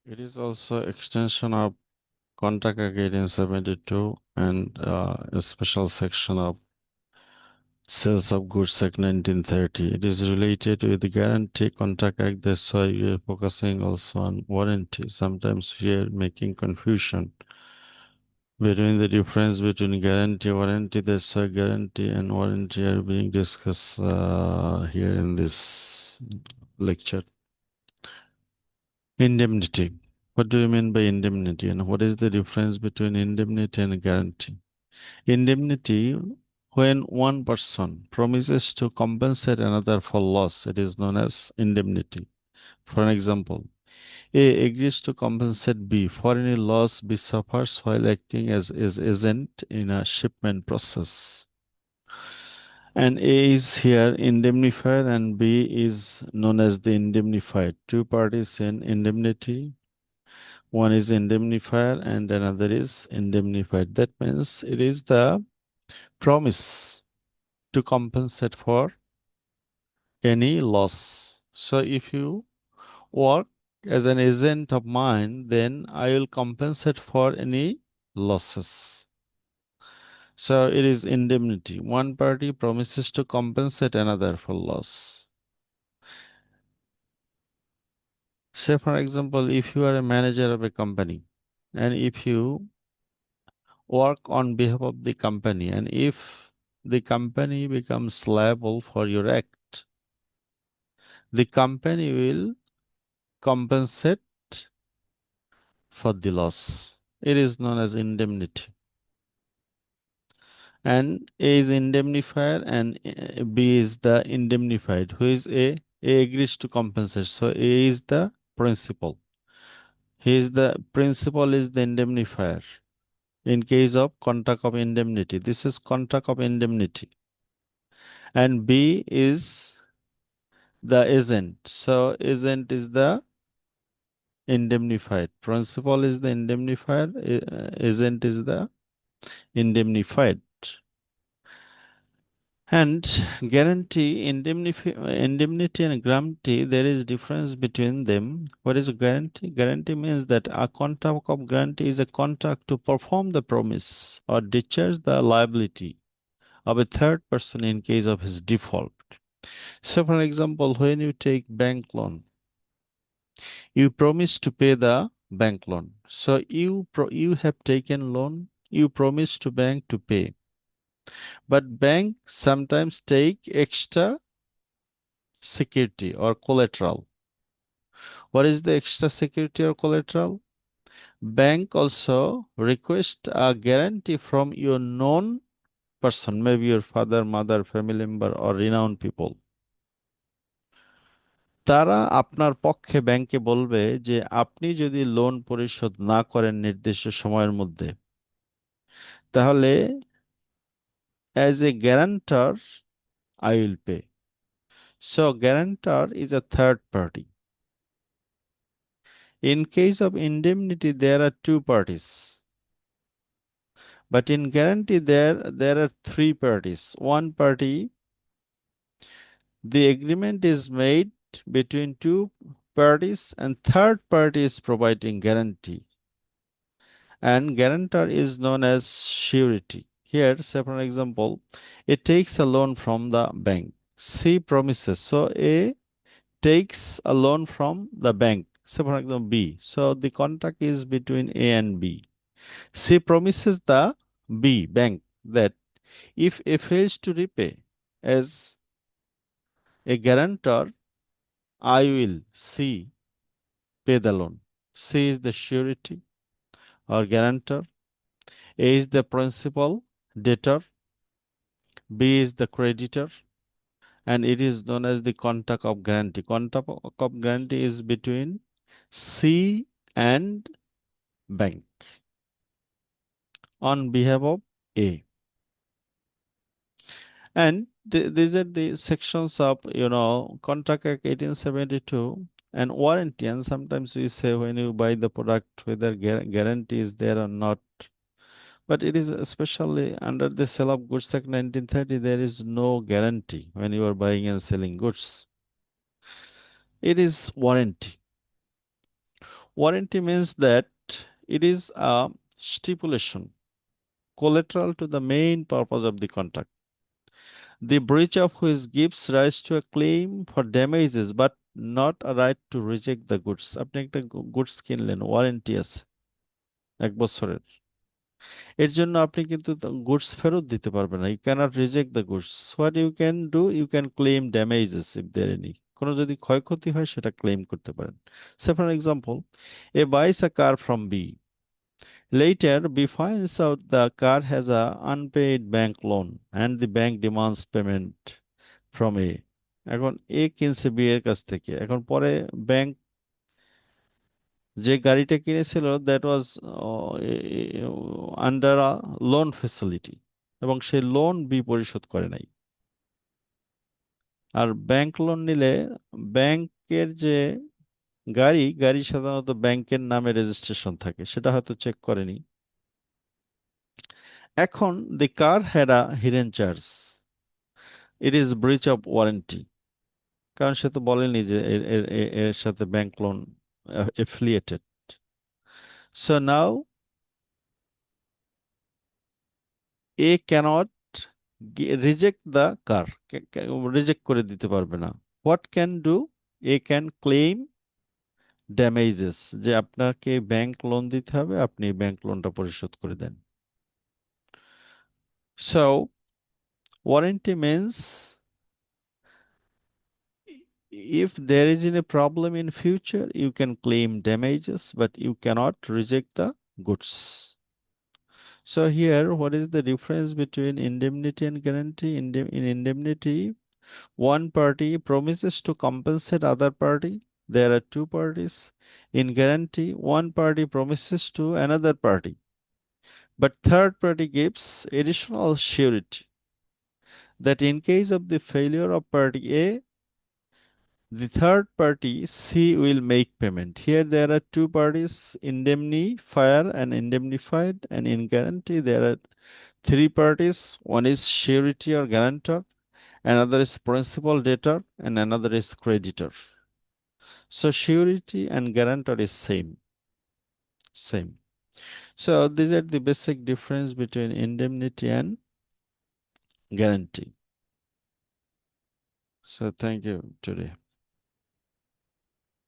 It is also extension of Contract Act 1872 and a special section of Sales of Goods Act 1930. It is related with the Guarantee Contract Act. That's why we are focusing also on warranty. Sometimes we are making confusion between the difference between guarantee warranty. That's why guarantee and warranty are being discussed here in this lecture. Indemnity. What do you mean by indemnity, and what is the difference between indemnity and guarantee? Indemnity, when one person promises to compensate another for loss, it is known as indemnity. For an example, A agrees to compensate B for any loss B suffers while acting as agent in a shipment process. And A is here indemnifier and B is known as the indemnified. Two parties in indemnity. One is indemnifier and another is indemnified. That means it is the promise to compensate for any loss. So if you work as an agent of mine, then I will compensate for any losses. So it is indemnity. One party promises to compensate another for loss. Say, for example, if you are a manager of a company and if you work on behalf of the company, and if the company becomes liable for your act, the company will compensate for the loss. It is known as indemnity. And A is indemnifier and B is the indemnified. Who is A? A agrees to compensate. So A is the principal. He is the principal is the indemnifier. In case of contract of indemnity, this is contract of indemnity. And B is the agent. So agent is the indemnified. Principal is the indemnifier. Agent is the indemnified. And guarantee, indemnity and guarantee, there is difference between them. What is a guarantee? Guarantee means that a contract of guarantee is a contract to perform the promise or discharge the liability of a third person in case of his default. So, for example, when you take bank loan, you promise to pay the bank loan. So you have taken loan, you promise to bank to pay, but bank sometimes take extra security or collateral. What is the extra security or collateral? Bank also request a guarantee from your known person, maybe your father, mother, family member, or renowned people. তারা আপনার পক্ষে ব্যাংকে বলবে যে আপনি যদি loan পরিশোধ না করেন নির্দিষ্ট সময়ের মধ্যে, তাহলে as a guarantor I will pay. So guarantor is a third party. In case of indemnity, there are two parties. But in guarantee, there are three parties. One party, the agreement is made between two parties, and third party is providing guarantee. And guarantor is known as surety. Here, say for example, it takes a loan from the bank. C promises. So A takes a loan from the bank. Say for example, B. So the contract is between A and B. C promises the B bank that if A fails to repay as a guarantor, I will C pay the loan. C is the surety or guarantor. A is the principal debtor. B is the creditor. And it is known as the contract of guarantee. Contract of guarantee is between C and bank on behalf of A. And these are the sections of, Contract Act 1872 and warranty. And sometimes we say when you buy the product, whether guarantee is there or not. But it is especially under the Sale of Goods Act 1930, there is no guarantee when you are buying and selling goods. It is warranty. Warranty means that it is a stipulation, collateral to the main purpose of the contract, the breach of which gives rise to a claim for damages but not a right to reject the goods. আপনি একটা goods কিনলেন, warranty আছে 1 বছরের, এর জন্য আপনি কিন্তু goods ফেরত দিতে পারবেন না। You can't reject the goods. What you can do, you can claim damages if there any. কোনো যদি ক্ষয়ক্ষতি হয় সেটা ক্লেম করতে পারেন। Say for example, A buys a car from B, later B finds out the car has a unpaid bank loan and the bank demands payment from A. এখন এ কিনছে B এর কাছ থেকে, এখন পরে ব্যাংক যে গাড়িটা কিনেছিল that was under a loan facility, এবং সেই লোন বি পরিশোধ করে নাই। আর ব্যাংক লোন নিলে ব্যাংকের যে গাড়ি, গাড়ি সাধারণত ব্যাংকের নামে রেজিস্ট্রেশন থাকে, সেটা হয়তো চেক করেনি। এখন the car had a hidden charge, it is breach of warranty, কারণ সে তো বলেনি যে এর সাথে bank loan affiliated. So now A can't reject the car, reject করে দিতে পারবে না। What can do, A can claim damages, যে আপনাকে ব্যাংক লোন দিতে হবে, আপনি ব্যাংক লোনটা পরিশোধ করে দেন। So warranty means if there is a problem in future you can claim damages but you cannot reject the goods. So here what is the difference between indemnity and guarantee? In indemnity, one party promises to compensate other party, there are two parties. In guarantee, one party promises to another party but third party gives additional surety that in case of the failure of party A, the third party C will make payment. Here there are two parties, indemnifier and indemnified, and in guarantee there are three parties. One is surety or guarantor, another is principal debtor, and another is creditor. So surety and guarantor is same. So these are the basic difference between indemnity and guarantee. So thank you today.